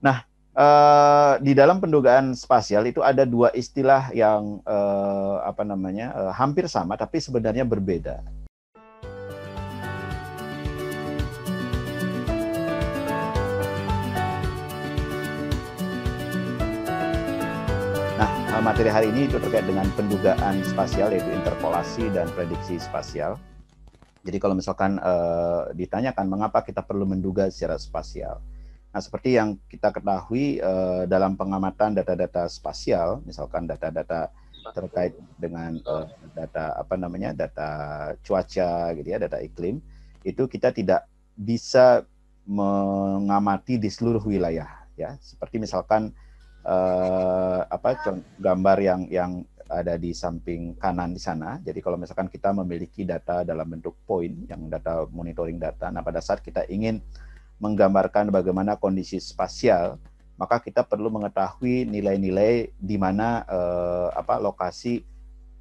Nah, di dalam pendugaan spasial itu ada dua istilah yang hampir sama tapi sebenarnya berbeda. Nah, materi hari ini itu terkait dengan pendugaan spasial, yaitu interpolasi dan prediksi spasial. Jadi kalau misalkan ditanyakan mengapa kita perlu menduga secara spasial. Nah, seperti yang kita ketahui dalam pengamatan data-data spasial, misalkan data-data terkait dengan data cuaca gitu ya, data iklim, itu kita tidak bisa mengamati di seluruh wilayah ya. Seperti misalkan gambar yang ada di samping kanan di sana. Jadi kalau misalkan kita memiliki data dalam bentuk poin, yang data monitoring data, nah pada saat kita ingin menggambarkan bagaimana kondisi spasial, maka kita perlu mengetahui nilai-nilai di mana lokasi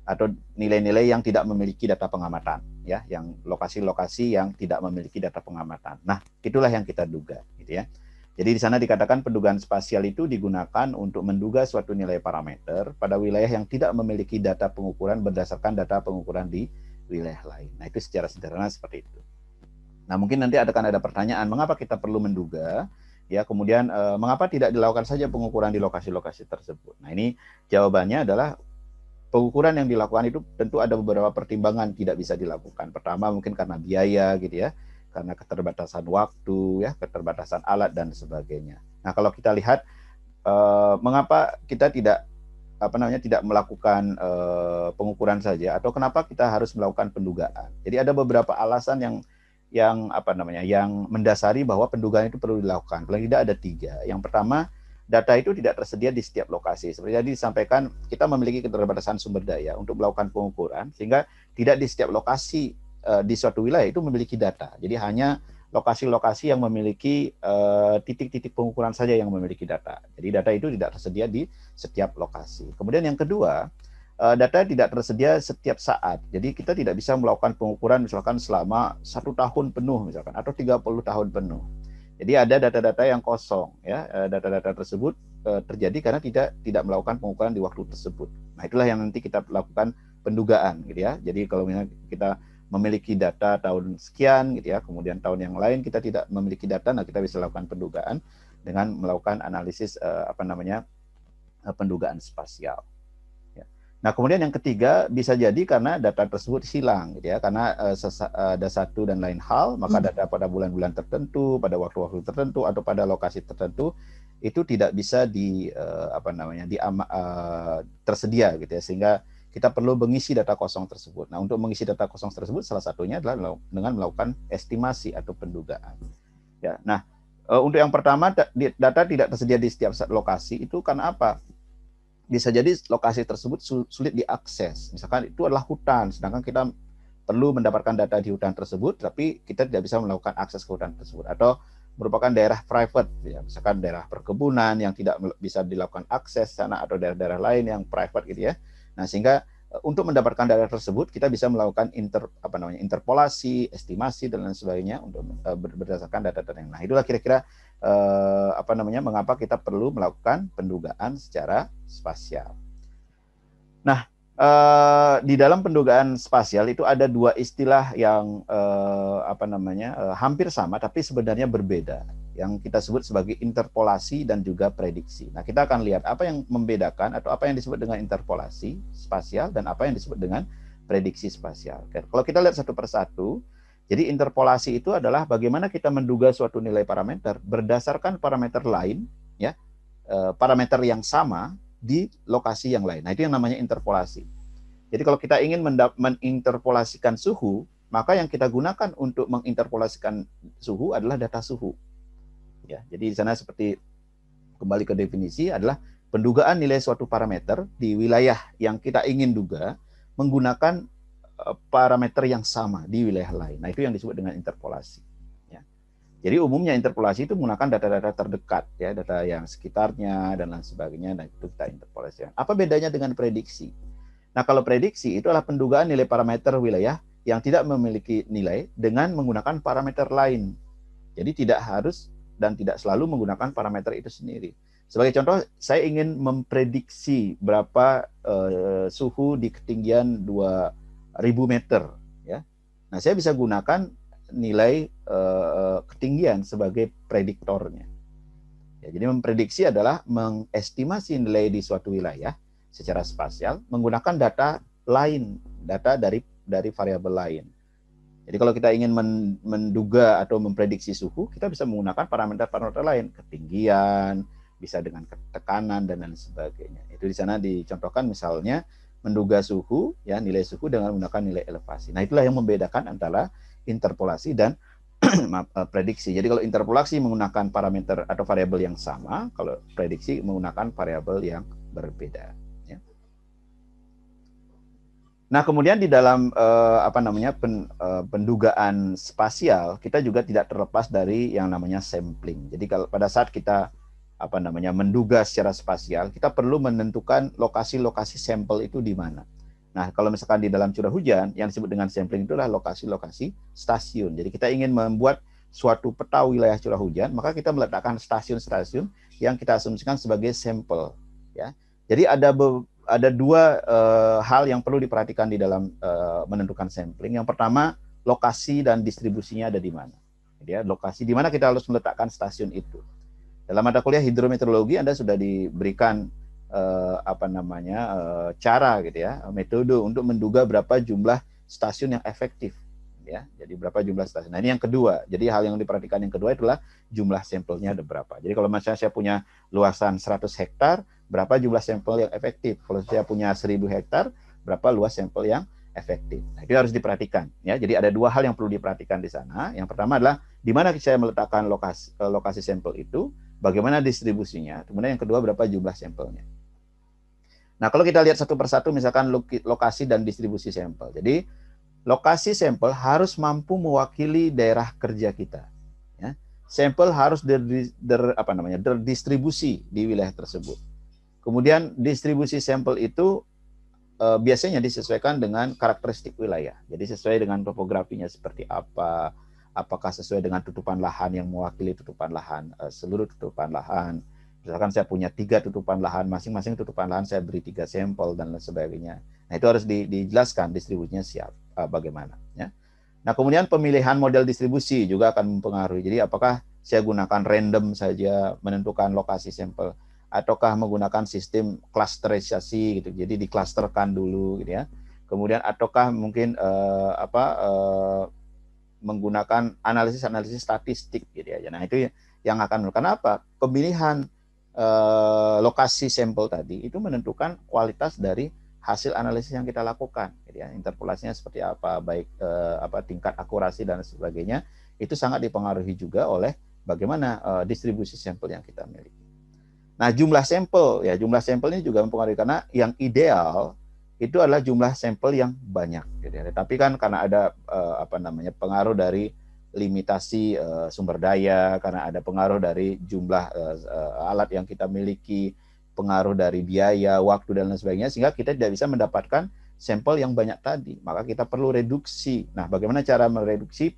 atau nilai-nilai yang tidak memiliki data pengamatan, ya, yang lokasi-lokasi yang tidak memiliki data pengamatan. Nah, itulah yang kita duga, gitu ya. Jadi di sana dikatakan pendugaan spasial itu digunakan untuk menduga suatu nilai parameter pada wilayah yang tidak memiliki data pengukuran berdasarkan data pengukuran di wilayah lain. Nah, itu secara sederhana seperti itu. Nah, mungkin nanti akan ada pertanyaan, mengapa kita perlu menduga? Ya, kemudian mengapa tidak dilakukan saja pengukuran di lokasi-lokasi tersebut? Nah, ini jawabannya adalah pengukuran yang dilakukan itu tentu ada beberapa pertimbangan tidak bisa dilakukan. Pertama, mungkin karena biaya gitu ya, karena keterbatasan waktu, ya, keterbatasan alat dan sebagainya. Nah, kalau kita lihat mengapa kita tidak melakukan pengukuran saja, atau kenapa kita harus melakukan pendugaan? Jadi ada beberapa alasan yang mendasari bahwa pendugaan itu perlu dilakukan. Paling tidak ada 3. Yang pertama, data itu tidak tersedia di setiap lokasi. Seperti tadi disampaikan, kita memiliki keterbatasan sumber daya untuk melakukan pengukuran, sehingga tidak di setiap lokasi di suatu wilayah itu memiliki data. Jadi hanya lokasi-lokasi yang memiliki titik-titik pengukuran saja yang memiliki data. Jadi data itu tidak tersedia di setiap lokasi. Kemudian yang kedua, data tidak tersedia setiap saat. Jadi kita tidak bisa melakukan pengukuran misalkan selama 1 tahun penuh misalkan, atau 30 tahun penuh. Jadi ada data-data yang kosong, ya. Data-data tersebut terjadi karena tidak melakukan pengukuran di waktu tersebut. Nah, itulah yang nanti kita lakukan pendugaan, gitu ya. Jadi kalau misalnya kita memiliki data tahun sekian, gitu ya, kemudian tahun yang lain kita tidak memiliki data, nah kita bisa lakukan pendugaan dengan melakukan analisis pendugaan spasial. Nah, kemudian yang ketiga, bisa jadi karena data tersebut hilang, gitu ya, karena ada satu dan lain hal, maka data pada bulan-bulan tertentu, pada waktu-waktu tertentu, atau pada lokasi tertentu itu tidak bisa tersedia, gitu ya, sehingga kita perlu mengisi data kosong tersebut. Nah, untuk mengisi data kosong tersebut, salah satunya adalah dengan melakukan estimasi atau pendugaan. Ya, nah, untuk yang pertama, data tidak tersedia di setiap lokasi itu karena apa? Bisa jadi lokasi tersebut sulit diakses. Misalkan itu adalah hutan, sedangkan kita perlu mendapatkan data di hutan tersebut, tapi kita tidak bisa melakukan akses ke hutan tersebut. Atau merupakan daerah private, ya, misalkan daerah perkebunan yang tidak bisa dilakukan akses sana, atau daerah-daerah lain yang private, gitu ya. Nah, sehingga untuk mendapatkan data tersebut kita bisa melakukan interpolasi, estimasi dan lain sebagainya untuk berdasarkan data-data yang. Nah, itulah kira-kira mengapa kita perlu melakukan pendugaan secara spasial. Nah, di dalam pendugaan spasial itu ada dua istilah yang hampir sama tapi sebenarnya berbeda, yang kita sebut sebagai interpolasi dan juga prediksi. Nah, kita akan lihat apa yang membedakan atau apa yang disebut dengan interpolasi spasial dan apa yang disebut dengan prediksi spasial. Oke, kalau kita lihat satu persatu, jadi interpolasi itu adalah bagaimana kita menduga suatu nilai parameter berdasarkan parameter lain, ya, parameter yang sama di lokasi yang lain. Nah, itu yang namanya interpolasi. Jadi kalau kita ingin menginterpolasikan suhu, maka yang kita gunakan untuk menginterpolasikan suhu adalah data suhu. Ya, jadi di sana seperti kembali ke definisi adalah pendugaan nilai suatu parameter di wilayah yang kita ingin duga menggunakan parameter yang sama di wilayah lain. Nah, itu yang disebut dengan interpolasi. Ya. Jadi umumnya interpolasi itu menggunakan data-data terdekat, ya, data yang sekitarnya dan lain sebagainya. Nah, itu kita interpolasi. Apa bedanya dengan prediksi? Nah, kalau prediksi itu adalah pendugaan nilai parameter wilayah yang tidak memiliki nilai dengan menggunakan parameter lain. Jadi tidak harus dan tidak selalu menggunakan parameter itu sendiri. Sebagai contoh, saya ingin memprediksi berapa suhu di ketinggian 2000 meter, ya. Nah, saya bisa gunakan nilai ketinggian sebagai prediktornya. Ya, jadi memprediksi adalah mengestimasi nilai di suatu wilayah secara spasial menggunakan data lain, data dari variabel lain. Jadi kalau kita ingin menduga atau memprediksi suhu, kita bisa menggunakan parameter-parameter lain, ketinggian, bisa dengan tekanan dan lain sebagainya. Itu di sana dicontohkan misalnya menduga suhu, ya, nilai suhu dengan menggunakan nilai elevasi. Nah, itulah yang membedakan antara interpolasi dan prediksi. Jadi kalau interpolasi menggunakan parameter atau variabel yang sama, kalau prediksi menggunakan variabel yang berbeda. Ya. Nah, kemudian di dalam pendugaan spasial, kita juga tidak terlepas dari yang namanya sampling. Jadi kalau pada saat kita menduga secara spasial, kita perlu menentukan lokasi-lokasi sampel itu di mana. Nah, kalau misalkan di dalam curah hujan, yang disebut dengan sampling itulah lokasi-lokasi stasiun. Jadi kita ingin membuat suatu peta wilayah curah hujan, maka kita meletakkan stasiun-stasiun yang kita asumsikan sebagai sampel. Ya. Jadi ada dua hal yang perlu diperhatikan di dalam menentukan sampling. Yang pertama, lokasi dan distribusinya ada di mana. Jadi, lokasi di mana kita harus meletakkan stasiun itu. Dalam mata kuliah hidrometeorologi Anda sudah diberikan cara gitu ya, metode untuk menduga berapa jumlah stasiun yang efektif, ya. Jadi berapa jumlah stasiun. Nah, ini yang kedua. Jadi hal yang diperhatikan yang kedua itulah jumlah sampelnya ada berapa. Jadi kalau misalnya saya punya luasan 100 hektar, berapa jumlah sampel yang efektif? Kalau saya punya 1000 hektar, berapa luas sampel yang efektif? Nah, itu harus diperhatikan, ya. Jadi ada dua hal yang perlu diperhatikan di sana. Yang pertama adalah di mana saya meletakkan lokasi sampel itu, bagaimana distribusinya. Kemudian yang kedua, berapa jumlah sampelnya. Nah, kalau kita lihat satu persatu, misalkan lokasi dan distribusi sampel. Jadi, lokasi sampel harus mampu mewakili daerah kerja kita. Ya. Sampel harus terdistribusi di wilayah tersebut. Kemudian, distribusi sampel itu biasanya disesuaikan dengan karakteristik wilayah. Jadi, sesuai dengan topografinya seperti apa, apakah sesuai dengan tutupan lahan yang mewakili tutupan lahan, seluruh tutupan lahan. Misalkan saya punya 3 tutupan lahan, masing-masing tutupan lahan saya beri 3 sampel dan lain sebagainya. Nah, itu harus dijelaskan distribusinya bagaimana. Ya. Nah, kemudian pemilihan model distribusi juga akan mempengaruhi. Jadi, apakah saya gunakan random saja menentukan lokasi sampel, ataukah menggunakan sistem klasterisasi gitu. Jadi diklasterkan dulu gitu ya. Kemudian ataukah mungkin menggunakan analisis statistik gitu ya. Nah, itu yang akan, kenapa? Pemilihan lokasi sampel tadi itu menentukan kualitas dari hasil analisis yang kita lakukan, gitu ya. Interpolasinya seperti apa, baik tingkat akurasi dan sebagainya, itu sangat dipengaruhi juga oleh bagaimana distribusi sampel yang kita miliki. Nah, jumlah sampel ini juga mempengaruhi, karena yang ideal itu adalah jumlah sampel yang banyak, gitu ya. Tapi kan karena ada pengaruh dari limitasi sumber daya, karena ada pengaruh dari jumlah alat yang kita miliki, pengaruh dari biaya, waktu dan lain sebagainya, sehingga kita tidak bisa mendapatkan sampel yang banyak tadi. Maka kita perlu reduksi. Nah, bagaimana cara mereduksi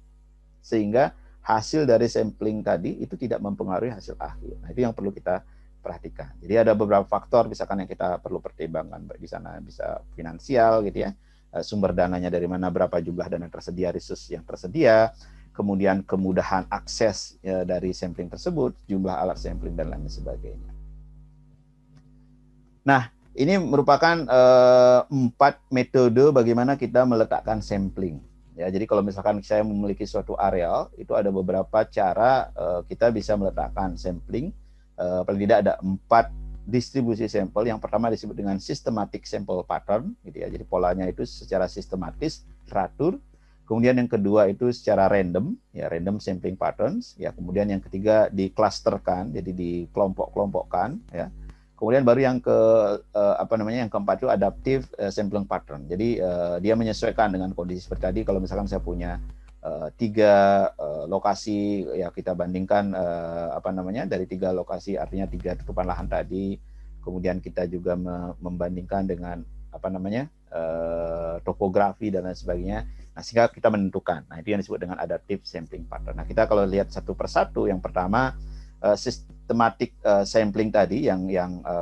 sehingga hasil dari sampling tadi itu tidak mempengaruhi hasil akhir. Nah, itu yang perlu kita perhatikan. Jadi ada beberapa faktor misalkan yang kita perlu pertimbangkan. Di sana bisa finansial gitu ya, sumber dananya dari mana, berapa jumlah dana tersedia, resource yang tersedia, kemudian kemudahan akses dari sampling tersebut, jumlah alat sampling dan lain sebagainya. Nah, ini merupakan 4 metode bagaimana kita meletakkan sampling. Ya, jadi kalau misalkan saya memiliki suatu areal, itu ada beberapa cara kita bisa meletakkan sampling. Paling tidak ada 4 distribusi sampel. Yang pertama disebut dengan systematic sample pattern, gitu ya. Jadi polanya itu secara sistematis, teratur. Kemudian yang kedua itu secara random, ya, random sampling patterns. Ya, kemudian yang ketiga diklasterkan, jadi dikelompok-kelompokkan, ya. Kemudian baru yang yang keempat itu adaptive sampling pattern. Jadi dia menyesuaikan dengan kondisi seperti tadi. Kalau misalkan saya punya 3 lokasi, ya kita bandingkan dari 3 lokasi, artinya 3 tutupan lahan tadi. Kemudian kita juga membandingkan dengan topografi dan lain sebagainya. Nah, sehingga kita menentukan. Nah, itu yang disebut dengan adaptive sampling pattern. Nah, kita kalau lihat satu persatu, yang pertama sistematik sampling tadi yang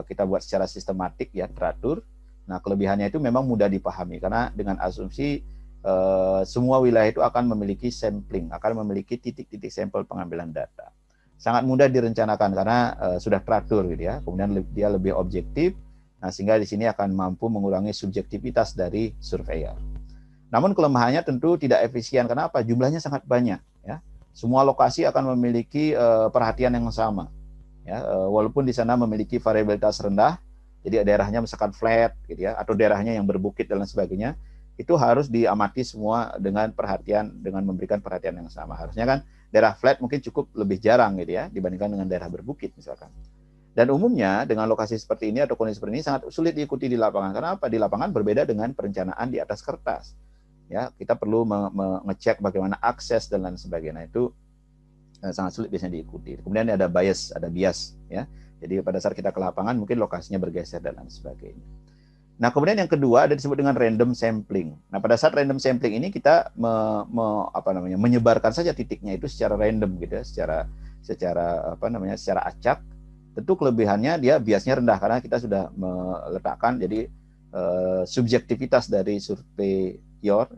kita buat secara sistematik ya, teratur. Nah, kelebihannya itu memang mudah dipahami karena dengan asumsi semua wilayah itu akan memiliki sampling, akan memiliki titik-titik sampel pengambilan data. Sangat mudah direncanakan karena sudah teratur gitu ya. Kemudian dia lebih objektif. Nah, sehingga di sini akan mampu mengurangi subjektivitas dari surveyor. Namun kelemahannya tentu tidak efisien. Kenapa? Jumlahnya sangat banyak. Ya, semua lokasi akan memiliki perhatian yang sama. Ya, walaupun di sana memiliki variabilitas rendah, jadi daerahnya misalkan flat, gitu ya, atau daerahnya yang berbukit dan lain sebagainya, itu harus diamati semua dengan perhatian, dengan memberikan perhatian yang sama. Harusnya kan daerah flat mungkin cukup lebih jarang, gitu ya, dibandingkan dengan daerah berbukit misalkan. Dan umumnya dengan lokasi seperti ini atau kondisi seperti ini sangat sulit diikuti di lapangan. Karena apa? Di lapangan berbeda dengan perencanaan di atas kertas. Ya, kita perlu mengecek bagaimana akses dan lain sebagainya. Nah, itu sangat sulit biasanya diikuti. Kemudian ada bias, ya. Jadi pada saat kita ke lapangan mungkin lokasinya bergeser dan lain sebagainya. Nah, kemudian yang kedua ada disebut dengan random sampling. Nah, pada saat random sampling ini kita menyebarkan saja titiknya itu secara random gitu ya, secara acak. Tentu kelebihannya dia biasnya rendah karena kita sudah meletakkan jadi subjektivitas dari surveyor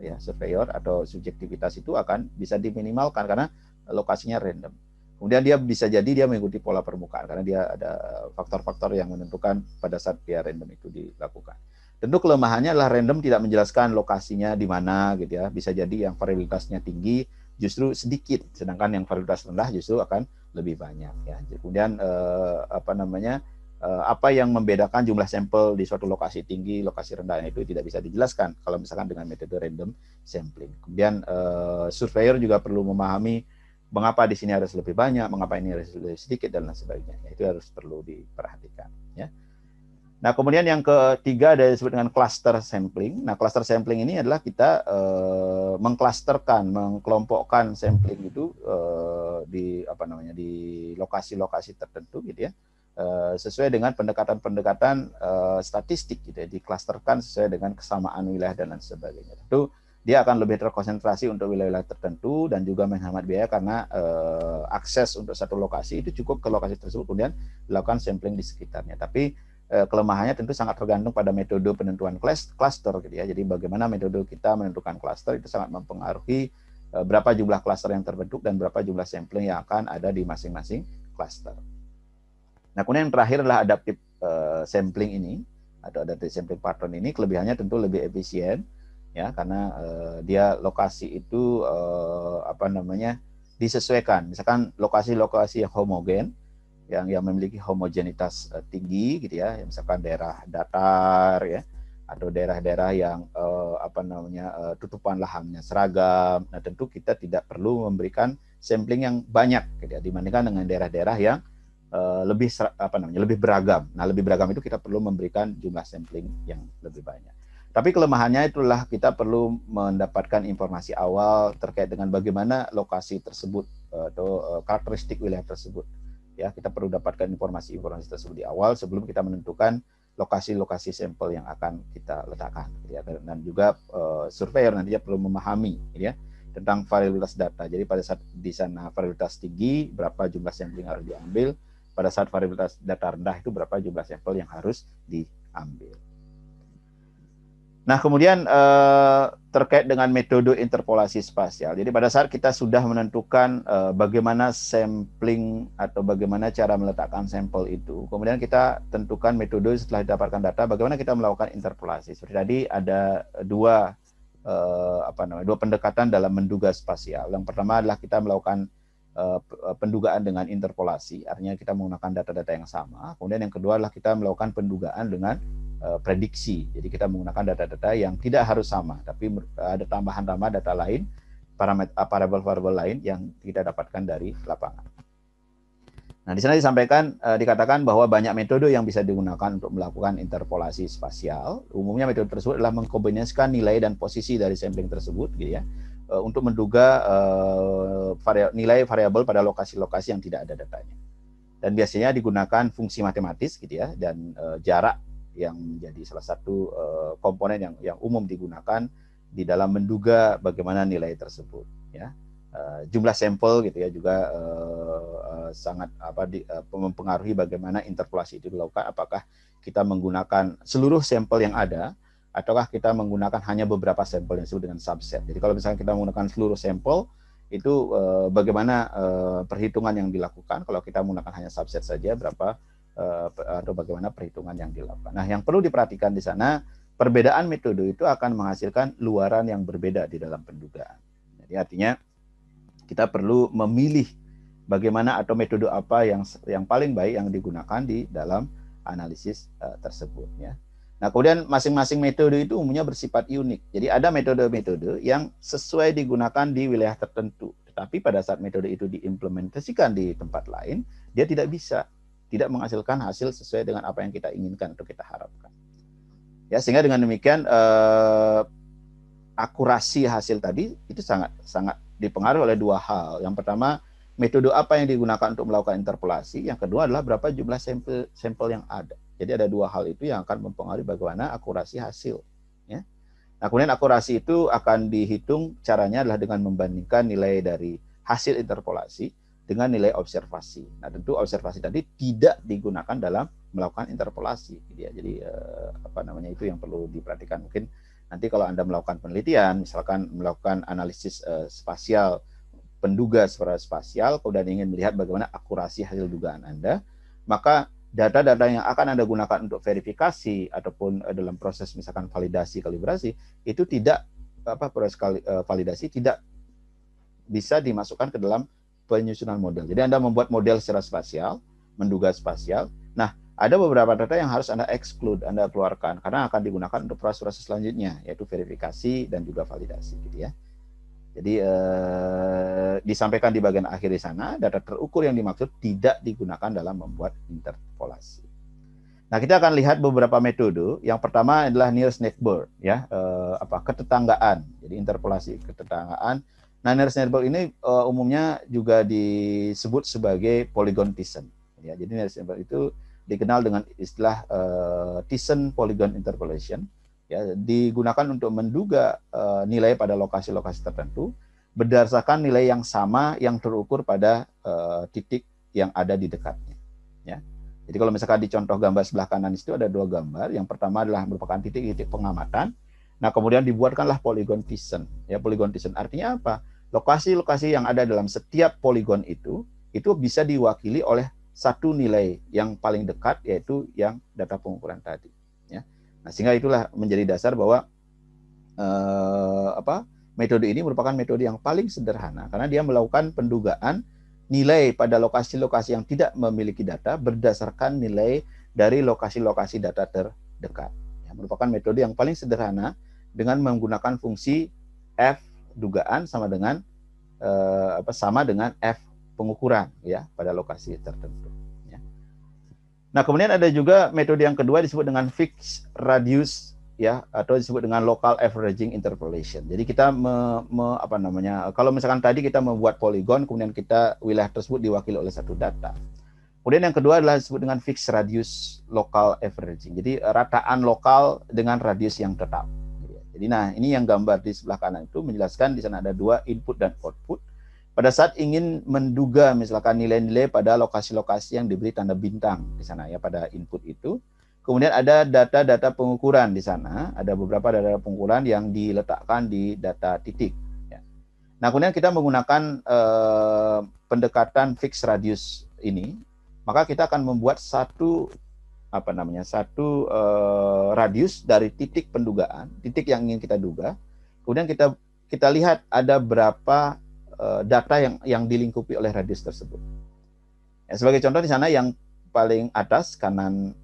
atau subjektivitas itu akan bisa diminimalkan karena lokasinya random. Kemudian dia bisa jadi dia mengikuti pola permukaan karena dia ada faktor-faktor yang menentukan pada saat dia random itu dilakukan. Tentu kelemahannya adalah random tidak menjelaskan lokasinya di mana gitu ya. Bisa jadi yang variabilitasnya tinggi justru sedikit, sedangkan yang variabilitas rendah justru akan lebih banyak ya. Kemudian apa yang membedakan jumlah sampel di suatu lokasi tinggi, lokasi rendah itu tidak bisa dijelaskan kalau misalkan dengan metode random sampling. Kemudian surveyor juga perlu memahami mengapa di sini harus lebih banyak, mengapa ini harus lebih sedikit dan lain sebagainya. Itu harus perlu diperhatikan. Ya. Nah, kemudian yang ketiga ada disebut dengan cluster sampling. Nah, cluster sampling ini adalah kita mengklasterkan, mengkelompokkan sampling itu di lokasi-lokasi tertentu gitu ya. Sesuai dengan pendekatan-pendekatan statistik gitu ya, diklasterkan sesuai dengan kesamaan wilayah dan lain sebagainya. Tentu dia akan lebih terkonsentrasi untuk wilayah-wilayah tertentu dan juga menghemat biaya karena akses untuk satu lokasi itu cukup ke lokasi tersebut kemudian dilakukan sampling di sekitarnya. Tapi kelemahannya tentu sangat tergantung pada metode penentuan cluster gitu ya. Jadi bagaimana metode kita menentukan cluster itu sangat mempengaruhi berapa jumlah cluster yang terbentuk dan berapa jumlah sampling yang akan ada di masing-masing cluster. Nah, kemudian yang terakhir adalah adaptive sampling ini atau adaptive sampling pattern ini kelebihannya tentu lebih efisien ya karena dia lokasi itu disesuaikan. Misalkan lokasi-lokasi yang homogen yang memiliki homogenitas tinggi gitu ya, misalkan daerah datar ya atau daerah-daerah yang tutupan lahannya seragam. Nah, tentu kita tidak perlu memberikan sampling yang banyak gitu ya, dibandingkan dengan daerah-daerah yang lebih beragam. Nah, lebih beragam itu kita perlu memberikan jumlah sampling yang lebih banyak. Tapi kelemahannya itulah kita perlu mendapatkan informasi awal terkait dengan bagaimana lokasi tersebut atau karakteristik wilayah tersebut. Ya, kita perlu dapatkan informasi-informasi tersebut di awal sebelum kita menentukan lokasi-lokasi sampel yang akan kita letakkan. Ya. Dan juga surveyor nantinya perlu memahami ya, tentang variabilitas data. Jadi pada saat di sana variabilitas tinggi, berapa jumlah sampling yang harus diambil. Pada saat variabilitas data rendah itu berapa jumlah sampel yang harus diambil. Nah, kemudian terkait dengan metode interpolasi spasial. Jadi pada saat kita sudah menentukan bagaimana sampling atau bagaimana cara meletakkan sampel itu, kemudian kita tentukan metode setelah didapatkan data, bagaimana kita melakukan interpolasi. Seperti tadi ada dua pendekatan dalam menduga spasial. Yang pertama adalah kita melakukan pendugaan dengan interpolasi, artinya kita menggunakan data-data yang sama. Kemudian yang kedua adalah kita melakukan pendugaan dengan prediksi. Jadi kita menggunakan data-data yang tidak harus sama, tapi ada tambahan-tambahan data lain, variabel-variabel lain yang kita dapatkan dari lapangan. Nah, di sana dikatakan bahwa banyak metode yang bisa digunakan untuk melakukan interpolasi spasial. Umumnya metode tersebut adalah mengkombinasikan nilai dan posisi dari sampling tersebut, gitu ya, untuk menduga nilai variabel pada lokasi-lokasi yang tidak ada datanya. Dan biasanya digunakan fungsi matematis, gitu ya, dan jarak yang menjadi salah satu komponen yang umum digunakan di dalam menduga bagaimana nilai tersebut, ya. Jumlah sampel gitu ya juga sangat mempengaruhi bagaimana interpolasi itu dilakukan. Apakah kita menggunakan seluruh sampel yang ada, ataukah kita menggunakan hanya beberapa sampel yang disebut dengan subset. Jadi kalau misalnya kita menggunakan seluruh sampel, itu bagaimana perhitungan yang dilakukan. Kalau kita menggunakan hanya subset saja, berapa atau bagaimana perhitungan yang dilakukan. Nah, yang perlu diperhatikan di sana, perbedaan metode itu akan menghasilkan luaran yang berbeda di dalam pendugaan. Jadi artinya kita perlu memilih bagaimana atau metode apa yang paling baik yang digunakan di dalam analisis tersebut, ya. Nah, kemudian masing-masing metode itu umumnya bersifat unik. Jadi ada metode-metode yang sesuai digunakan di wilayah tertentu, tetapi pada saat metode itu diimplementasikan di tempat lain, dia tidak menghasilkan hasil sesuai dengan apa yang kita inginkan atau kita harapkan. Ya, sehingga dengan demikian akurasi hasil tadi itu sangat dipengaruhi oleh dua hal. Yang pertama, metode apa yang digunakan untuk melakukan interpolasi. Yang kedua adalah berapa jumlah sampel yang ada. Jadi ada dua hal itu yang akan mempengaruhi bagaimana akurasi hasil. Ya. Nah, kemudian akurasi itu akan dihitung, caranya adalah dengan membandingkan nilai dari hasil interpolasi dengan nilai observasi. Nah, tentu observasi tadi tidak digunakan dalam melakukan interpolasi. Jadi itu yang perlu diperhatikan. Mungkin nanti kalau Anda melakukan penelitian, misalkan melakukan analisis spasial, penduga secara spasial, kemudian ingin melihat bagaimana akurasi hasil dugaan Anda, maka data-data yang akan Anda gunakan untuk verifikasi ataupun dalam proses misalkan validasi, kalibrasi, itu proses validasi tidak bisa dimasukkan ke dalam penyusunan model. Jadi Anda membuat model secara spasial, menduga spasial. Nah, ada beberapa data yang harus Anda exclude, Anda keluarkan, karena akan digunakan untuk proses-proses selanjutnya, yaitu verifikasi dan juga validasi, gitu ya. Jadi disampaikan di bagian akhir di sana, data terukur yang dimaksud tidak digunakan dalam membuat interpolasi. Nah, kita akan lihat beberapa metode. Yang pertama adalah nearest neighbor, ya, ketetanggaan. Jadi interpolasi ketetanggaan. Nah, nearest neighbor ini umumnya juga disebut sebagai polygon Thiessen. Ya, jadi nearest neighbor itu dikenal dengan istilah Thiessen polygon interpolation. Ya, digunakan untuk menduga nilai pada lokasi-lokasi tertentu berdasarkan nilai yang sama yang terukur pada titik yang ada di dekatnya. Ya. Jadi kalau misalkan di contoh gambar sebelah kanan itu ada dua gambar. Yang pertama adalah merupakan titik-titik pengamatan. Nah, kemudian dibuatkanlah polygon Thiessen. Ya, polygon Thiessen artinya apa? Lokasi-lokasi yang ada dalam setiap poligon itu bisa diwakili oleh satu nilai yang paling dekat, yaitu yang data pengukuran tadi. Ya. Nah, sehingga itulah menjadi dasar bahwa metode ini merupakan metode yang paling sederhana karena dia melakukan pendugaan nilai pada lokasi-lokasi yang tidak memiliki data berdasarkan nilai dari lokasi-lokasi data terdekat. Ya, merupakan metode yang paling sederhana dengan menggunakan fungsi F dugaan sama dengan F pengukuran, ya, pada lokasi tertentu. Nah, kemudian ada juga metode yang kedua disebut dengan fixed radius, ya, atau disebut dengan local averaging interpolation. Jadi kita kalau misalkan tadi kita membuat poligon, kemudian wilayah tersebut diwakili oleh satu data. Kemudian yang kedua adalah disebut dengan fixed radius local averaging. Jadi rataan lokal dengan radius yang tetap. Jadi nah, ini yang gambar di sebelah kanan itu menjelaskan di sana ada dua input dan output. Pada saat ingin menduga misalkan nilai-nilai pada lokasi-lokasi yang diberi tanda bintang di sana, ya, pada input itu. Kemudian ada data-data pengukuran di sana, ada beberapa data pengukuran yang diletakkan di data titik. Ya. Nah, kemudian kita menggunakan pendekatan fixed radius ini, maka kita akan membuat satu radius dari titik pendugaan, titik yang ingin kita duga. Kemudian kita lihat ada berapa data yang dilingkupi oleh radius tersebut. Ya, sebagai contoh di sana yang paling atas kanan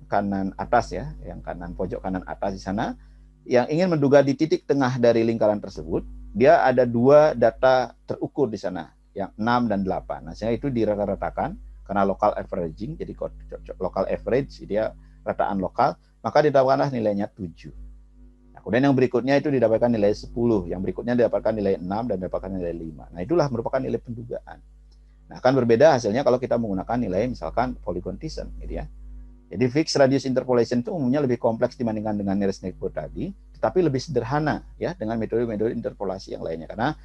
atas, ya, yang kanan pojok kanan atas di sana, yang ingin menduga di titik tengah dari lingkaran tersebut, dia ada dua data terukur di sana, yang 6 dan 8. Nah, sehingga itu dirata-ratakan karena local averaging, jadi local average dia rataan lokal, maka didapatkanlah nilainya 7. Kemudian yang berikutnya itu didapatkan nilai 10, yang berikutnya didapatkan nilai 6, dan didapatkan nilai 5. Nah, itulah merupakan nilai pendugaan. Nah, akan berbeda hasilnya kalau kita menggunakan nilai misalkan polygon Thiessen, gitu ya. Jadi fixed radius interpolation itu umumnya lebih kompleks dibandingkan dengan nearest neighbor tadi, tetapi lebih sederhana ya dengan metode-metode interpolasi yang lainnya, karena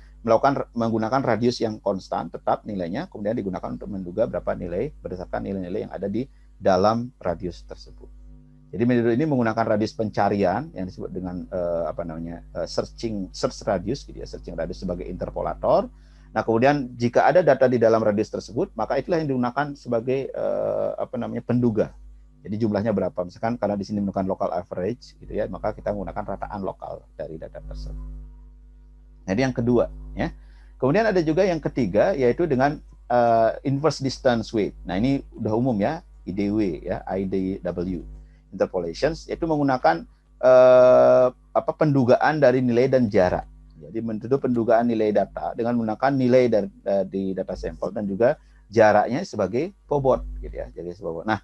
menggunakan radius yang konstan tetap nilainya, kemudian digunakan untuk menduga berapa nilai berdasarkan nilai-nilai yang ada di dalam radius tersebut. Jadi metode ini menggunakan radius pencarian yang disebut dengan search radius, gitu ya, searching radius sebagai interpolator. Nah, kemudian jika ada data di dalam radius tersebut, maka itulah yang digunakan sebagai penduga. Jadi jumlahnya berapa? Misalkan karena di sini menggunakan local average, gitu ya, maka kita menggunakan rataan lokal dari data tersebut. Jadi yang kedua, ya. Kemudian ada juga yang ketiga, yaitu dengan inverse distance weight. Nah, ini udah umum ya, IDW ya, IDW interpolations, yaitu menggunakan pendugaan dari nilai dan jarak. Jadi metode pendugaan nilai data dengan menggunakan nilai dari data sampel dan juga jaraknya sebagai bobot, gitu ya. Jadi bobot. Nah,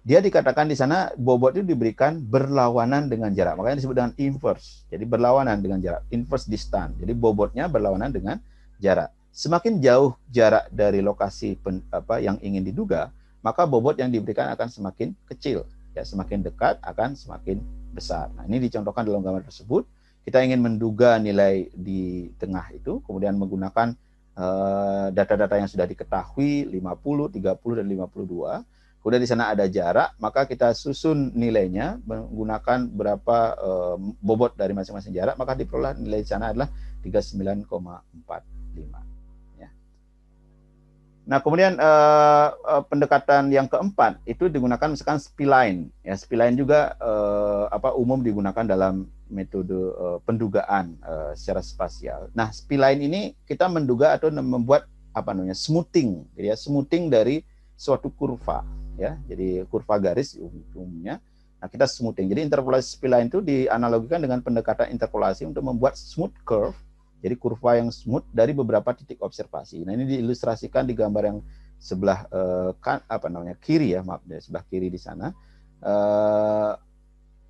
dia dikatakan di sana bobot itu diberikan berlawanan dengan jarak. Makanya disebut dengan inverse. Jadi berlawanan dengan jarak, inverse distance. Jadi bobotnya berlawanan dengan jarak. Semakin jauh jarak dari lokasi yang ingin diduga, maka bobot yang diberikan akan semakin kecil. Ya, semakin dekat akan semakin besar. Nah, ini dicontohkan dalam gambar tersebut. Kita ingin menduga nilai di tengah itu, kemudian menggunakan data-data yang sudah diketahui 50, 30 dan 52. Kemudian di sana ada jarak, maka kita susun nilainya menggunakan berapa bobot dari masing-masing jarak, maka diperoleh nilai di sana adalah 39,45. Ya. Nah, kemudian pendekatan yang keempat itu digunakan misalkan spline. Ya, spline juga umum digunakan dalam metode pendugaan secara spasial. Nah, spline ini kita menduga atau membuat smoothing, ya, smoothing dari suatu kurva. Ya, jadi kurva garis umumnya. Nah, kita smoothing. Jadi interpolasi spline itu dianalogikan dengan pendekatan interpolasi untuk membuat smooth curve. Jadi kurva yang smooth dari beberapa titik observasi. Nah, ini diilustrasikan di gambar yang sebelah kiri ya, maaf, di sebelah kiri di sana.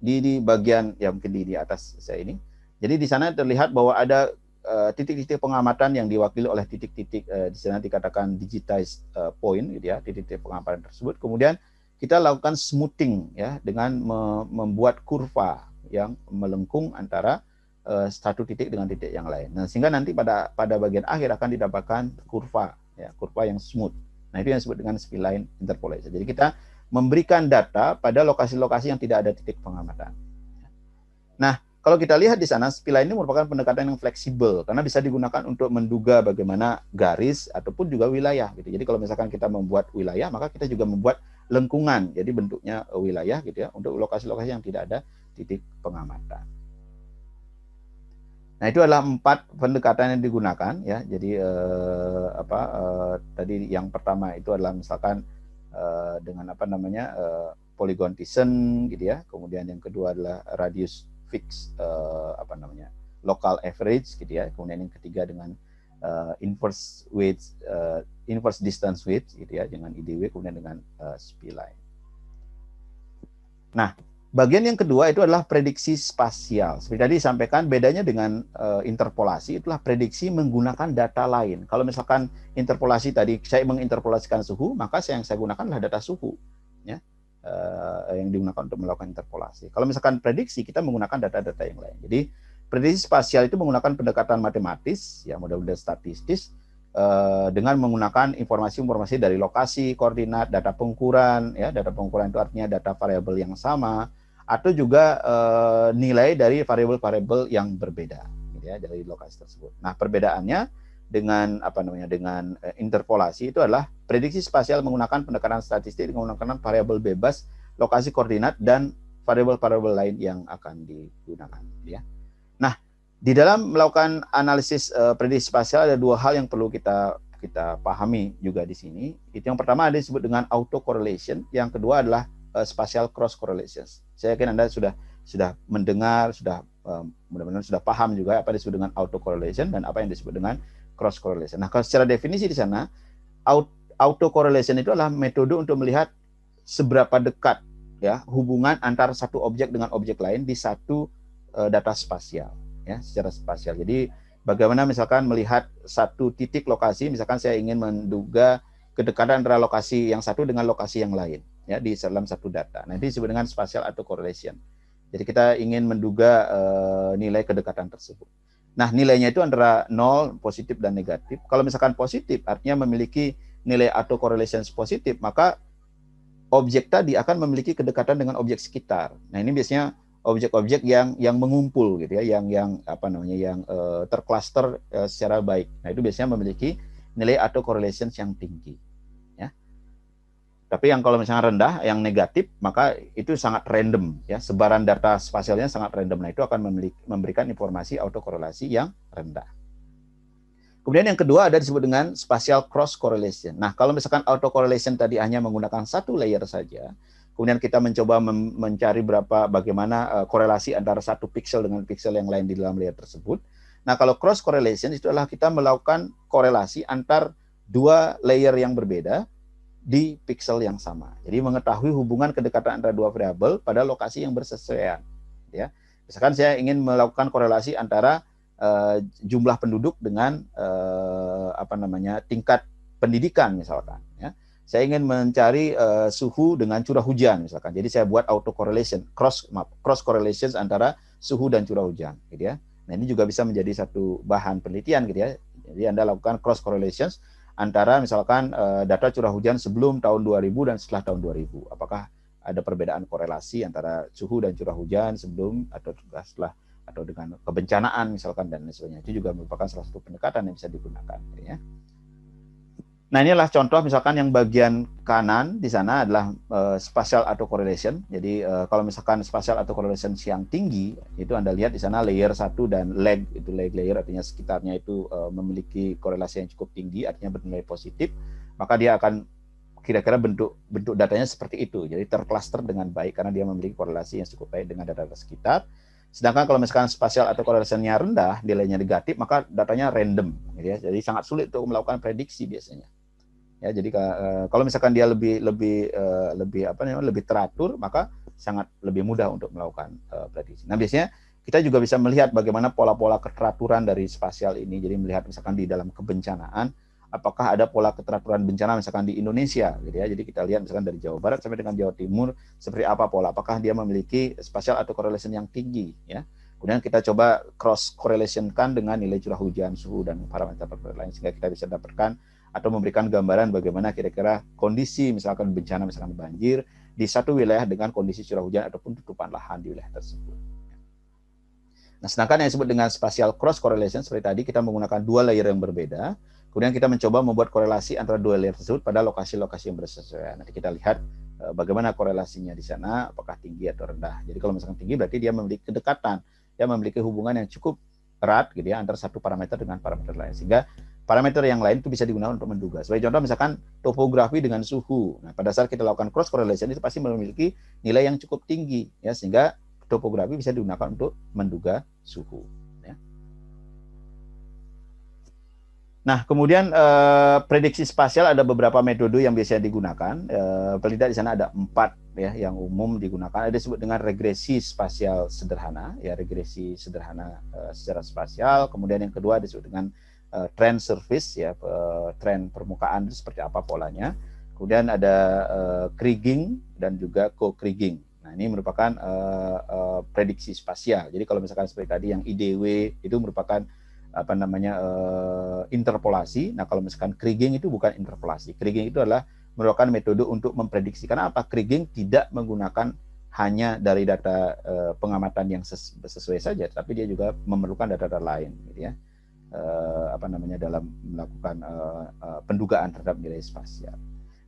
Di bagian ya mungkin di atas saya ini. Jadi di sana terlihat bahwa ada titik-titik pengamatan yang diwakili oleh titik-titik di sana dikatakan digitized point, gitu ya, titik-titik pengamatan tersebut. Kemudian kita lakukan smoothing ya dengan membuat kurva yang melengkung antara satu titik dengan titik yang lain. Nah, sehingga nanti pada bagian akhir akan didapatkan kurva yang smooth. Nah, itu yang disebut dengan spline interpolation. Jadi kita memberikan data pada lokasi-lokasi yang tidak ada titik pengamatan. Nah, kalau kita lihat di sana, spline ini merupakan pendekatan yang fleksibel karena bisa digunakan untuk menduga bagaimana garis ataupun juga wilayah, gitu. Jadi kalau misalkan kita membuat wilayah, maka kita juga membuat lengkungan. Jadi bentuknya wilayah, gitu ya, untuk lokasi-lokasi yang tidak ada titik pengamatan. Nah, itu adalah 4 pendekatan yang digunakan ya. Jadi tadi yang pertama itu adalah misalkan dengan polygon Thiessen, gitu ya. Kemudian yang kedua adalah radius fix local average, gitu ya. Kemudian yang ketiga dengan inverse distance weight, gitu ya, dengan IDW, kemudian dengan spline. Nah, bagian yang kedua itu adalah prediksi spasial. Seperti tadi disampaikan, bedanya dengan interpolasi itulah prediksi menggunakan data lain. Kalau misalkan interpolasi tadi saya menginterpolasikan suhu, maka yang saya gunakan adalah data suhu, ya, yang digunakan untuk melakukan interpolasi. Kalau misalkan prediksi, kita menggunakan data-data yang lain. Jadi prediksi spasial itu menggunakan pendekatan matematis, ya, model-model statistis, dengan menggunakan informasi-informasi dari lokasi, koordinat, data pengukuran, ya, data pengukuran itu artinya data variabel yang sama, atau juga nilai dari variabel-variabel yang berbeda, gitu ya, dari lokasi tersebut. Nah, perbedaannya dengan interpolasi itu adalah prediksi spasial menggunakan pendekatan statistik dengan menggunakan variabel bebas, lokasi koordinat, dan variabel-variabel lain yang akan digunakan, ya. Nah, di dalam melakukan analisis prediksi spasial ada 2 hal yang perlu kita pahami juga di sini. Itu yang pertama ada disebut dengan autocorrelation, yang kedua adalah spatial cross correlations. Saya yakin Anda sudah mendengar, mudah-mudahan sudah paham juga apa disebut dengan autocorrelation dan apa yang disebut dengan cross correlation. Nah, kalau secara definisi di sana, autocorrelation itu adalah metode untuk melihat seberapa dekat, ya, hubungan antara satu objek dengan objek lain di satu data spasial, ya, secara spasial. Jadi bagaimana misalkan melihat satu titik lokasi, misalkan saya ingin menduga kedekatan antara lokasi yang satu dengan lokasi yang lain. ya di dalam satu data. Nah, itu disebut dengan spatial autocorrelation. Jadi kita ingin menduga nilai kedekatan tersebut. Nah, nilainya itu antara 0, positif dan negatif. Kalau misalkan positif artinya memiliki nilai autocorrelation positif, maka objek tadi akan memiliki kedekatan dengan objek sekitar. Nah, ini biasanya objek-objek yang mengumpul gitu ya, yang apa namanya, yang tercluster secara baik. Nah, itu biasanya memiliki nilai autocorrelation yang tinggi. Ya. Tapi yang kalau misalnya rendah, yang negatif, maka itu sangat random ya. Sebaran data spasialnya sangat random. Nah, itu akan memberikan informasi autokorelasi yang rendah. Kemudian yang kedua ada disebut dengan spatial cross correlation. Nah, kalau misalkan autocorrelation tadi hanya menggunakan satu layer saja, kemudian kita mencoba mencari bagaimana korelasi antara satu pixel dengan pixel yang lain di dalam layer tersebut. Nah, kalau cross correlation itu adalah kita melakukan korelasi antar dua layer yang berbeda di pixel yang sama. Jadi mengetahui hubungan kedekatan antara dua variabel pada lokasi yang bersesuaian. Ya, misalkan saya ingin melakukan korelasi antara jumlah penduduk dengan tingkat pendidikan misalkan. Ya, saya ingin mencari suhu dengan curah hujan misalkan. Jadi saya buat autocorrelation, cross correlation antara suhu dan curah hujan, gitu ya. Nah, ini juga bisa menjadi satu bahan penelitian, gitu ya. Jadi Anda lakukan cross correlations antara misalkan data curah hujan sebelum tahun 2000 dan setelah tahun 2000. Apakah ada perbedaan korelasi antara suhu dan curah hujan sebelum atau setelah, atau dengan kebencanaan misalkan dan lain sebagainya. Itu juga merupakan salah satu pendekatan yang bisa digunakan, ya. Nah, inilah contoh misalkan yang bagian kanan di sana adalah spatial autocorrelation. Jadi kalau misalkan spatial autocorrelation yang tinggi, itu Anda lihat di sana layer 1 dan lag, itu lag layer artinya sekitarnya itu memiliki korelasi yang cukup tinggi, artinya bernilai positif, maka dia akan kira-kira bentuk datanya seperti itu. Jadi tercluster dengan baik karena dia memiliki korelasi yang cukup baik dengan data sekitar. Sedangkan kalau misalkan spasial atau korelasinya rendah, nilainya negatif, maka datanya random, gitu ya. Jadi sangat sulit untuk melakukan prediksi biasanya. Ya, jadi kalau misalkan dia lebih teratur, maka sangat lebih mudah untuk melakukan prediksi. Nah, biasanya kita juga bisa melihat bagaimana pola-pola keteraturan dari spasial ini. Jadi melihat misalkan di dalam kebencanaan, apakah ada pola keteraturan bencana misalkan di Indonesia, gitu ya. Jadi kita lihat misalkan dari Jawa Barat sampai dengan Jawa Timur seperti apa pola, apakah dia memiliki spatial atau correlation yang tinggi, ya. Kemudian kita coba cross correlationkan dengan nilai curah hujan, suhu dan parameter-parameter lain sehingga kita bisa dapatkan atau memberikan gambaran bagaimana kira-kira kondisi misalkan bencana misalkan banjir di satu wilayah dengan kondisi curah hujan ataupun tutupan lahan di wilayah tersebut. Nah, sedangkan yang disebut dengan spatial cross correlation seperti tadi kita menggunakan dua layer yang berbeda. Kemudian kita mencoba membuat korelasi antara dua layer tersebut pada lokasi-lokasi yang bersesuaian. Nanti kita lihat bagaimana korelasinya di sana, apakah tinggi atau rendah. Jadi kalau misalkan tinggi berarti dia memiliki kedekatan, dia memiliki hubungan yang cukup erat gitu ya antara satu parameter dengan parameter lain. Sehingga parameter yang lain itu bisa digunakan untuk menduga. Sebagai contoh misalkan topografi dengan suhu. Nah, pada saat kita lakukan cross correlation itu pasti memiliki nilai yang cukup tinggi ya, sehingga topografi bisa digunakan untuk menduga suhu. Nah, kemudian prediksi spasial ada beberapa metode yang biasanya digunakan. Paling tidak di sana ada 4 ya yang umum digunakan. Ada disebut dengan regresi spasial sederhana, ya regresi sederhana secara spasial. Kemudian yang kedua disebut dengan trend surface, ya tren permukaan itu seperti apa polanya. Kemudian ada kriging dan juga co-kriging. Nah, ini merupakan prediksi spasial. Jadi kalau misalkan seperti tadi yang IDW itu merupakan interpolasi. Nah, kalau misalkan kriging itu bukan interpolasi. Kriging itu adalah merupakan metode untuk memprediksi. Karena apa? Kriging tidak menggunakan hanya dari data pengamatan yang sesuai saja, tapi dia juga memerlukan data-data lain, gitu ya. Dalam melakukan pendugaan terhadap nilai spasial.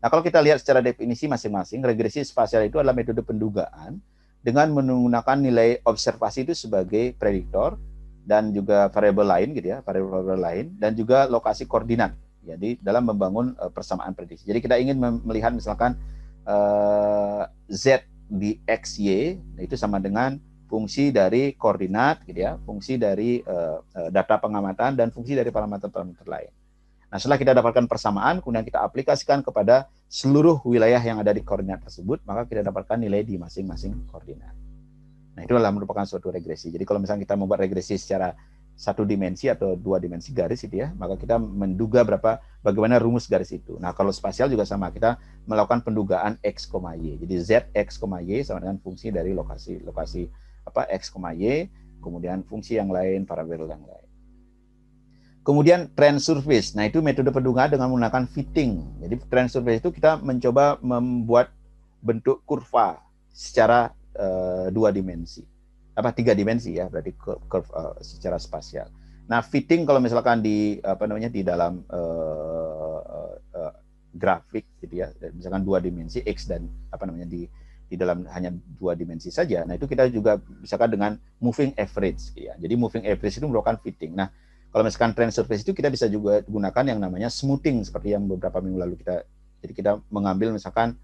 Nah, kalau kita lihat secara definisi masing-masing, regresi spasial itu adalah metode pendugaan dengan menggunakan nilai observasi itu sebagai prediktor dan juga variabel lain, gitu ya, variabel lain dan juga lokasi koordinat. Jadi dalam membangun persamaan prediksi. Jadi kita ingin melihat misalkan z di x, y itu sama dengan fungsi dari koordinat, gitu ya, fungsi dari data pengamatan dan fungsi dari parameter-parameter lain. Nah, setelah kita dapatkan persamaan, kemudian kita aplikasikan kepada seluruh wilayah yang ada di koordinat tersebut, maka kita dapatkan nilai di masing-masing koordinat. Nah, itu adalah merupakan suatu regresi. Jadi kalau misalnya kita membuat regresi secara satu dimensi atau dua dimensi garis itu ya, maka kita menduga bagaimana rumus garis itu. Nah, kalau spasial juga sama, kita melakukan pendugaan x, y. Jadi z x, y sama dengan fungsi dari lokasi x, y, kemudian fungsi yang lain, variabel yang lain. Kemudian trend surface. Nah, itu metode pendugaan dengan menggunakan fitting. Jadi trend surface itu kita mencoba membuat bentuk kurva secara dua dimensi. Tiga dimensi ya, berarti curve secara spasial. Nah, fitting kalau misalkan di di dalam grafik gitu ya, misalkan dua dimensi x dan di dalam hanya dua dimensi saja. Nah, itu kita juga misalkan dengan moving average ya. Jadi moving average itu merupakan fitting. Nah, kalau misalkan trend surface itu kita bisa juga gunakan yang namanya smoothing seperti yang beberapa minggu lalu kita mengambil misalkan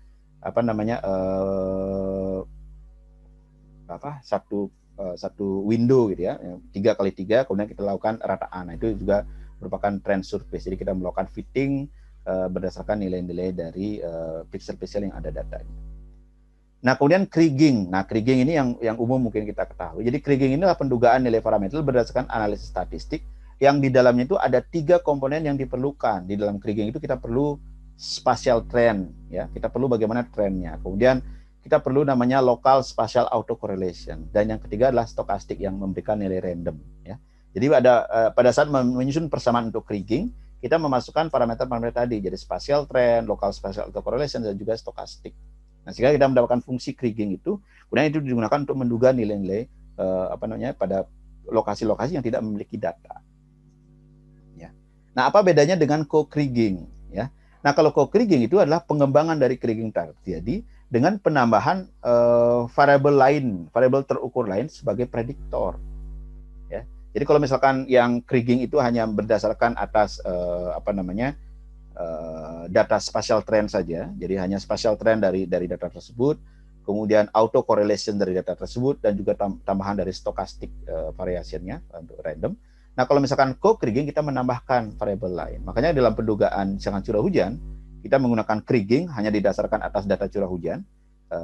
satu window gitu ya, 3x3, kemudian kita lakukan rataan. Nah, itu juga merupakan trend surface. Jadi kita melakukan fitting berdasarkan nilai-nilai dari pixel-pixel yang ada datanya. Nah, kemudian kriging. Nah, kriging ini yang umum mungkin kita ketahui. Jadi kriging ini adalah pendugaan nilai parameter berdasarkan analisis statistik yang di dalamnya itu ada 3 komponen yang diperlukan. Di dalam kriging itu kita perlu spatial trend ya, kita perlu bagaimana trennya. Kemudian kita perlu namanya local spatial autocorrelation, dan yang ketiga adalah stokastik yang memberikan nilai random ya. Jadi pada saat menyusun persamaan untuk kriging, kita memasukkan parameter-parameter tadi, jadi spatial trend, local spatial autocorrelation, dan juga stokastik. Nah, sehingga kita mendapatkan fungsi kriging itu, kemudian itu digunakan untuk menduga nilai-nilai pada lokasi-lokasi yang tidak memiliki data. Ya. Nah, apa bedanya dengan co-kriging ya? Nah, kalau co-kriging itu adalah pengembangan dari kriging terjadi dengan penambahan variabel terukur lain sebagai prediktor. Ya. Jadi kalau misalkan yang kriging itu hanya berdasarkan atas data spatial trend saja, jadi hanya spatial trend dari data tersebut, kemudian auto correlation dari data tersebut, dan juga tambahan dari stokastik variationnya untuk random. Nah, kalau misalkan co-kriging, kita menambahkan variabel lain. Makanya dalam pendugaan misalkan curah hujan, kita menggunakan kriging hanya didasarkan atas data curah hujan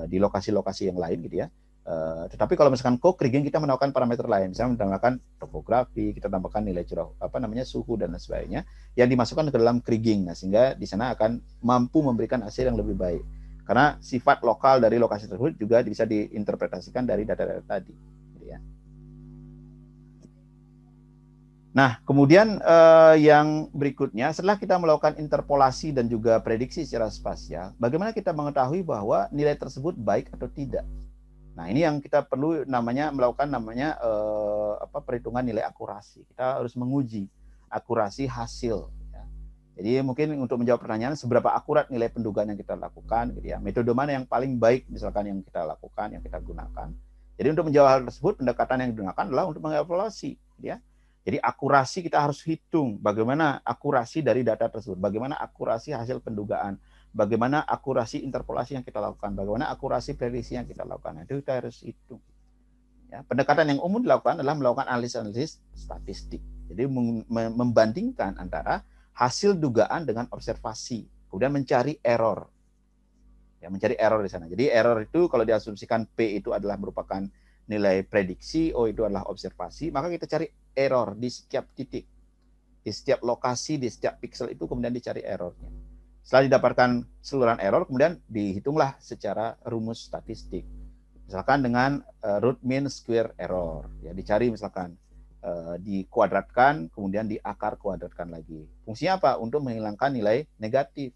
di lokasi-lokasi yang lain gitu ya. Tetapi kalau misalkan co-kriging, kita menambahkan parameter lain, misalnya menambahkan topografi, kita tambahkan nilai curah suhu dan lain sebagainya yang dimasukkan ke dalam kriging. Nah, sehingga di sana akan mampu memberikan hasil yang lebih baik. Karena sifat lokal dari lokasi tersebut juga bisa diinterpretasikan dari data-data tadi. Gitu ya. Nah, kemudian yang berikutnya, setelah kita melakukan interpolasi dan juga prediksi secara spasial, bagaimana kita mengetahui bahwa nilai tersebut baik atau tidak? Nah, ini yang kita perlu melakukan perhitungan nilai akurasi. Kita harus menguji akurasi hasil. Ya. Jadi mungkin untuk menjawab pertanyaan seberapa akurat nilai pendugaan yang kita lakukan, gitu ya. Metode mana yang paling baik misalkan yang kita lakukan, yang kita gunakan. Jadi untuk menjawab hal tersebut, pendekatan yang digunakan adalah untuk mengevaluasi, gitu ya. Jadi akurasi kita harus hitung bagaimana akurasi dari data tersebut, bagaimana akurasi hasil pendugaan, bagaimana akurasi interpolasi yang kita lakukan, bagaimana akurasi prediksi yang kita lakukan. Itu kita harus hitung. Ya, pendekatan yang umum dilakukan adalah melakukan analisis statistik. Jadi membandingkan antara hasil dugaan dengan observasi, kemudian mencari error. Ya, mencari error di sana. Jadi error itu kalau diasumsikan P itu adalah merupakan nilai prediksi, O itu adalah observasi, maka kita cari error di setiap titik, di setiap lokasi, di setiap pixel itu, kemudian dicari errornya. Setelah didapatkan seluruhan error, kemudian dihitunglah secara rumus statistik. Misalkan dengan root mean square error, ya dicari misalkan dikuadratkan, kemudian diakar kuadratkan lagi. Fungsinya apa? Untuk menghilangkan nilai negatif.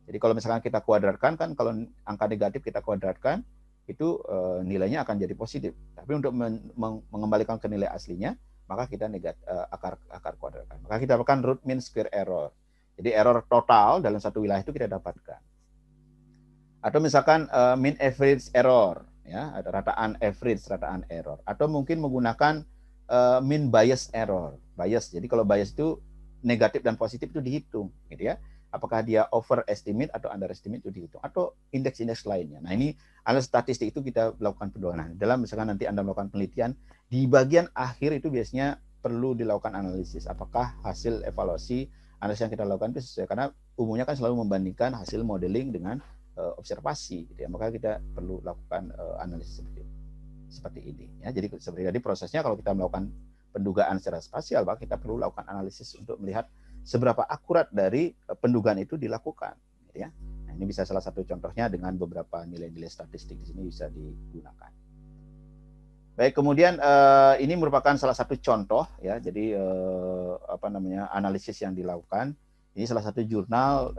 Jadi kalau misalkan kita kuadratkan, kan kalau angka negatif kita kuadratkan, itu nilainya akan jadi positif. Tapi untuk mengembalikan ke nilai aslinya, maka kita akar kuadratkan. Maka kita dapatkan root mean square error. Jadi error total dalam satu wilayah itu kita dapatkan. Atau misalkan mean average error, ya, ada rataan average, rataan error. Atau mungkin menggunakan mean bias error. Bias. Jadi kalau bias itu negatif dan positif itu dihitung, gitu ya. Apakah dia overestimate atau underestimate itu dihitung, atau indeks-indeks lainnya. Nah, ini analisis statistik itu kita lakukan pendugaan. Dalam misalkan nanti Anda melakukan penelitian, di bagian akhir itu biasanya perlu dilakukan analisis. Apakah hasil evaluasi analisis yang kita lakukan itu sesuai? Karena umumnya kan selalu membandingkan hasil modeling dengan observasi, gitu ya. Maka kita perlu lakukan analisis seperti ini. Ya. Jadi prosesnya kalau kita melakukan pendugaan secara spasial, maka kita perlu lakukan analisis untuk melihat seberapa akurat dari pendugaan itu dilakukan, gitu ya. Nah, ini bisa salah satu contohnya dengan beberapa nilai-nilai statistik di sini bisa digunakan. Baik, kemudian ini merupakan salah satu contoh ya, jadi analisis yang dilakukan. Ini salah satu jurnal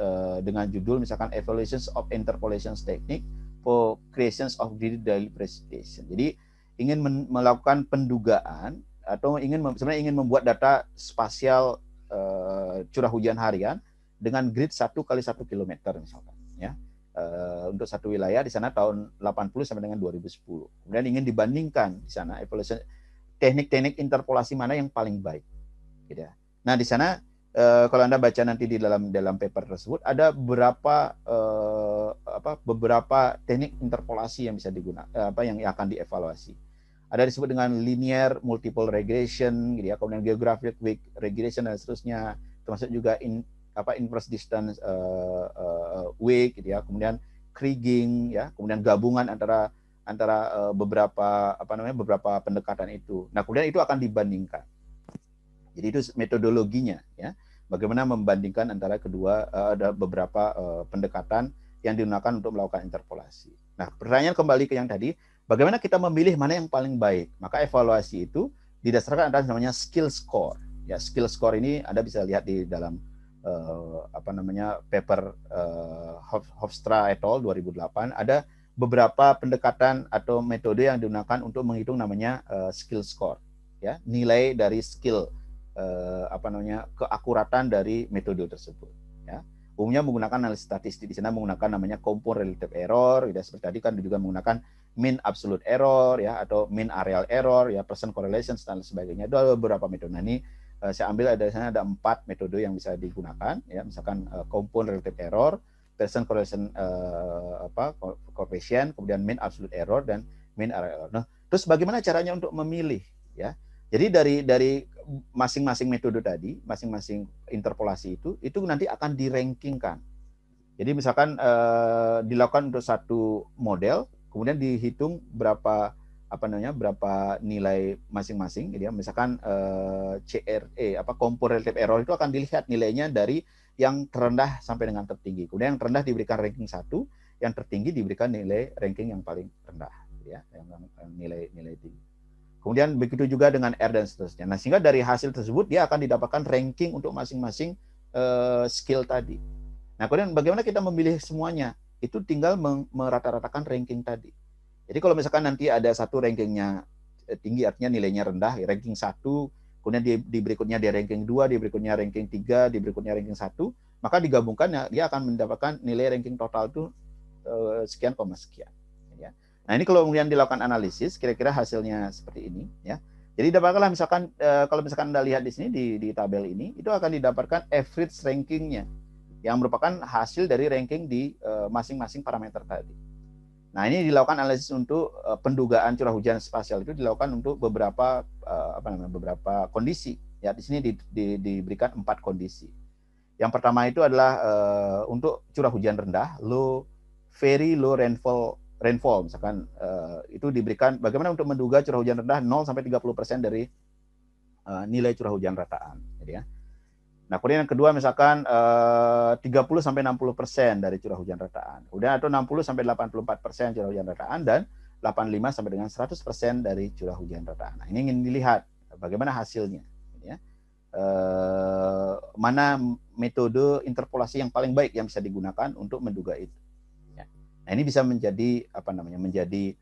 dengan judul misalkan Evaluations of Interpolation Technique for Creations of Daily Precipitation. Jadi ingin melakukan pendugaan atau sebenarnya ingin membuat data spasial curah hujan harian dengan grid 1 kali 1 kilometer misalkan ya. Untuk satu wilayah di sana tahun 80 sampai dengan 2010. Kemudian ingin dibandingkan di sana evaluasi teknik-teknik interpolasi mana yang paling baik. Gitu ya. Nah, di sana kalau Anda baca nanti di dalam paper tersebut ada beberapa teknik interpolasi yang bisa digunakan yang akan dievaluasi. Ada disebut dengan linear multiple regression gitu ya, kemudian geographic weak regression dan seterusnya, termasuk juga inverse distance weak gitu ya, kemudian kriging ya, kemudian gabungan antara beberapa beberapa pendekatan itu. Nah, kemudian itu akan dibandingkan. Jadi itu metodologinya ya. Bagaimana membandingkan antara kedua ada beberapa pendekatan yang digunakan untuk melakukan interpolasi. Nah, pertanyaan kembali ke yang tadi, bagaimana kita memilih mana yang paling baik? Maka evaluasi itu didasarkan atas namanya skill score. Ya, skill score ini Anda bisa lihat di dalam paper Hofstra et al. 2008 ada beberapa pendekatan atau metode yang digunakan untuk menghitung namanya skill score ya, nilai dari skill keakuratan dari metode tersebut ya. Umumnya menggunakan analisis statistik, di sana menggunakan namanya compound relative error ya, seperti tadi kan juga menggunakan mean absolute error ya, atau mean areal error ya, percent correlation dan sebagainya. Itu ada beberapa metode. Nah, ini saya ambil di sana ada 4 metode yang bisa digunakan ya, misalkan compound relative error, percent correlation coefficient, kemudian mean absolute error dan mean areal error. Nah, terus bagaimana caranya untuk memilih ya? Jadi dari masing-masing metode tadi, masing-masing interpolasi itu nanti akan dirankingkan. Jadi misalkan dilakukan untuk satu model, kemudian dihitung berapa nilai masing-masing, gitu ya. Misalkan CRE compound relative error itu akan dilihat nilainya dari yang terendah sampai dengan tertinggi. Kemudian yang terendah diberikan ranking 1, yang tertinggi diberikan nilai ranking yang paling rendah, ya, yang nilai tinggi. Kemudian begitu juga dengan R dan seterusnya. Nah, sehingga dari hasil tersebut dia akan didapatkan ranking untuk masing-masing skill tadi. Nah, kemudian bagaimana kita memilih semuanya? Itu tinggal merata-ratakan ranking tadi. Jadi kalau misalkan nanti ada satu rankingnya tinggi, artinya nilainya rendah, ranking 1, kemudian di berikutnya dia ranking 2, di berikutnya ranking 3, di berikutnya ranking 1, maka digabungkan dia akan mendapatkan nilai ranking total itu sekian, sekian. Ya. Nah, ini kalau kemudian dilakukan analisis, kira-kira hasilnya seperti ini ya. Jadi dapatkanlah misalkan kalau misalkan Anda lihat di sini di tabel ini, itu akan didapatkan average rankingnya yang merupakan hasil dari ranking di masing-masing parameter tadi. Nah, ini dilakukan analisis untuk pendugaan curah hujan spasial itu dilakukan untuk beberapa beberapa kondisi. Ya, di sini diberikan 4 kondisi. Yang pertama itu adalah untuk curah hujan rendah, very low rainfall misalkan itu diberikan bagaimana untuk menduga curah hujan rendah 0 sampai 30% dari nilai curah hujan rataan, gitu ya. Nah, kemudian yang kedua misalkan 30 sampai 60% dari curah hujan rataan. Kemudian atau 60 sampai 84% curah hujan rataan dan 85 sampai dengan 100% dari curah hujan rataan. Nah, ini ingin dilihat bagaimana hasilnya, ya. Mana metode interpolasi yang paling baik yang bisa digunakan untuk menduga itu. Nah, ini bisa menjadi menjadi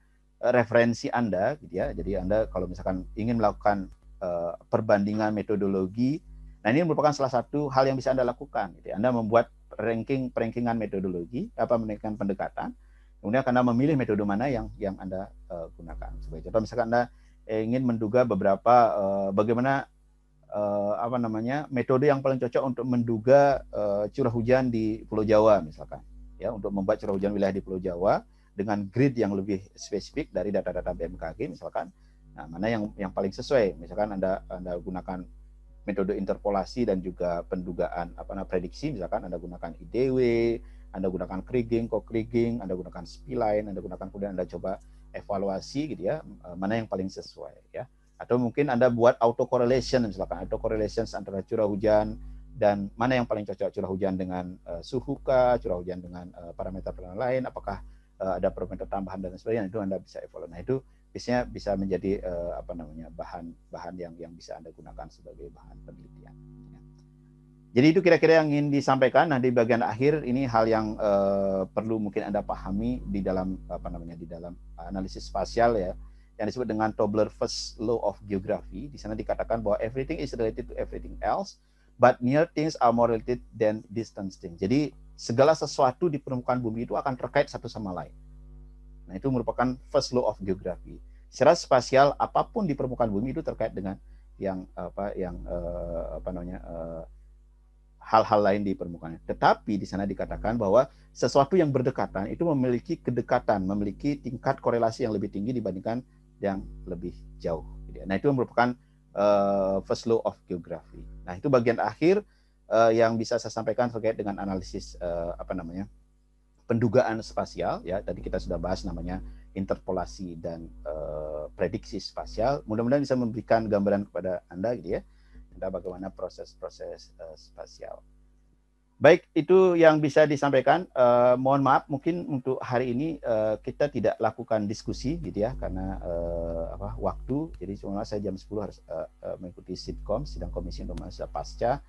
referensi Anda, gitu ya. Jadi Anda kalau misalkan ingin melakukan perbandingan metodologi, nah ini merupakan salah satu hal yang bisa Anda lakukan. Gitu ya. Anda membuat perankingan metodologi, menaikkan pendekatan, kemudian Anda memilih metode mana yang Anda gunakan. Sebagai contoh, misalkan Anda ingin menduga beberapa bagaimana metode yang paling cocok untuk menduga curah hujan di Pulau Jawa misalkan. Ya, untuk membuat curah hujan wilayah di Pulau Jawa dengan grid yang lebih spesifik dari data-data BMKG misalkan. Nah, mana yang paling sesuai? Misalkan Anda gunakan metode interpolasi dan juga pendugaan prediksi, misalkan Anda gunakan IDW, Anda gunakan kriging, co-kriging, Anda gunakan spline, Anda gunakan, kemudian Anda coba evaluasi gitu ya, mana yang paling sesuai ya. Atau mungkin Anda buat auto correlation, misalkan auto correlation antara curah hujan dan mana yang paling cocok, curah hujan dengan suhu kah, curah hujan dengan parameter lain, apakah ada parameter tambahan dan sebagainya, itu Anda bisa evaluasi. Nah, itu biasanya bisa menjadi bahan yang bisa Anda gunakan sebagai bahan penelitian. Jadi itu kira-kira yang ingin disampaikan. Nah, di bagian akhir ini hal yang perlu mungkin Anda pahami di dalam di dalam analisis spasial ya, yang disebut dengan Tobler-First Law of Geography. Di sana dikatakan bahwa everything is related to everything else, but near things are more related than distant things. Jadi segala sesuatu di permukaan bumi itu akan terkait satu sama lain. Nah, itu merupakan first law of geography. Secara spasial, apapun di permukaan bumi itu terkait dengan hal-hal lain di permukaan. Tetapi di sana dikatakan bahwa sesuatu yang berdekatan itu memiliki kedekatan, memiliki tingkat korelasi yang lebih tinggi dibandingkan yang lebih jauh. Nah, itu merupakan first law of geography. Nah, itu bagian akhir yang bisa saya sampaikan terkait dengan analisis pendugaan spasial ya. Tadi kita sudah bahas namanya interpolasi dan prediksi spasial. Mudah-mudahan bisa memberikan gambaran kepada Anda gitu ya, tentang bagaimana proses-proses spasial. Baik, itu yang bisa disampaikan. Mohon maaf, mungkin untuk hari ini kita tidak lakukan diskusi gitu ya, karena waktu. Jadi cuma saya jam 10 harus mengikuti sidkom, sidang komisi untuk mahasiswa pasca.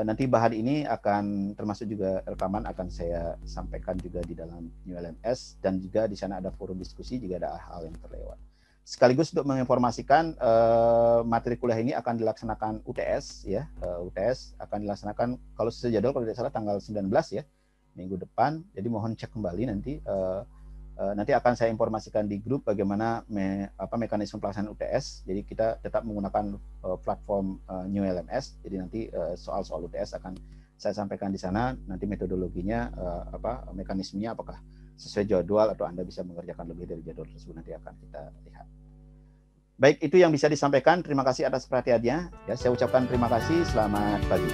Nanti bahan ini akan termasuk juga rekaman akan saya sampaikan juga di dalam ULMS, dan juga di sana ada forum diskusi jika ada hal yang terlewat. Sekaligus untuk menginformasikan materi kuliah ini akan dilaksanakan UTS ya. UTS akan dilaksanakan kalau sesuai jadwal kalau tidak salah tanggal 19 ya, minggu depan. Jadi mohon cek kembali nanti. Nanti akan saya informasikan di grup bagaimana mekanisme pelaksanaan UTS. Jadi kita tetap menggunakan platform New LMS. Jadi nanti soal-soal UTS akan saya sampaikan di sana. Nanti metodologinya, mekanismenya apakah sesuai jadwal atau Anda bisa mengerjakan lebih dari jadwal tersebut, nanti akan kita lihat. Baik, itu yang bisa disampaikan. Terima kasih atas perhatiannya. Ya, saya ucapkan terima kasih. Selamat pagi.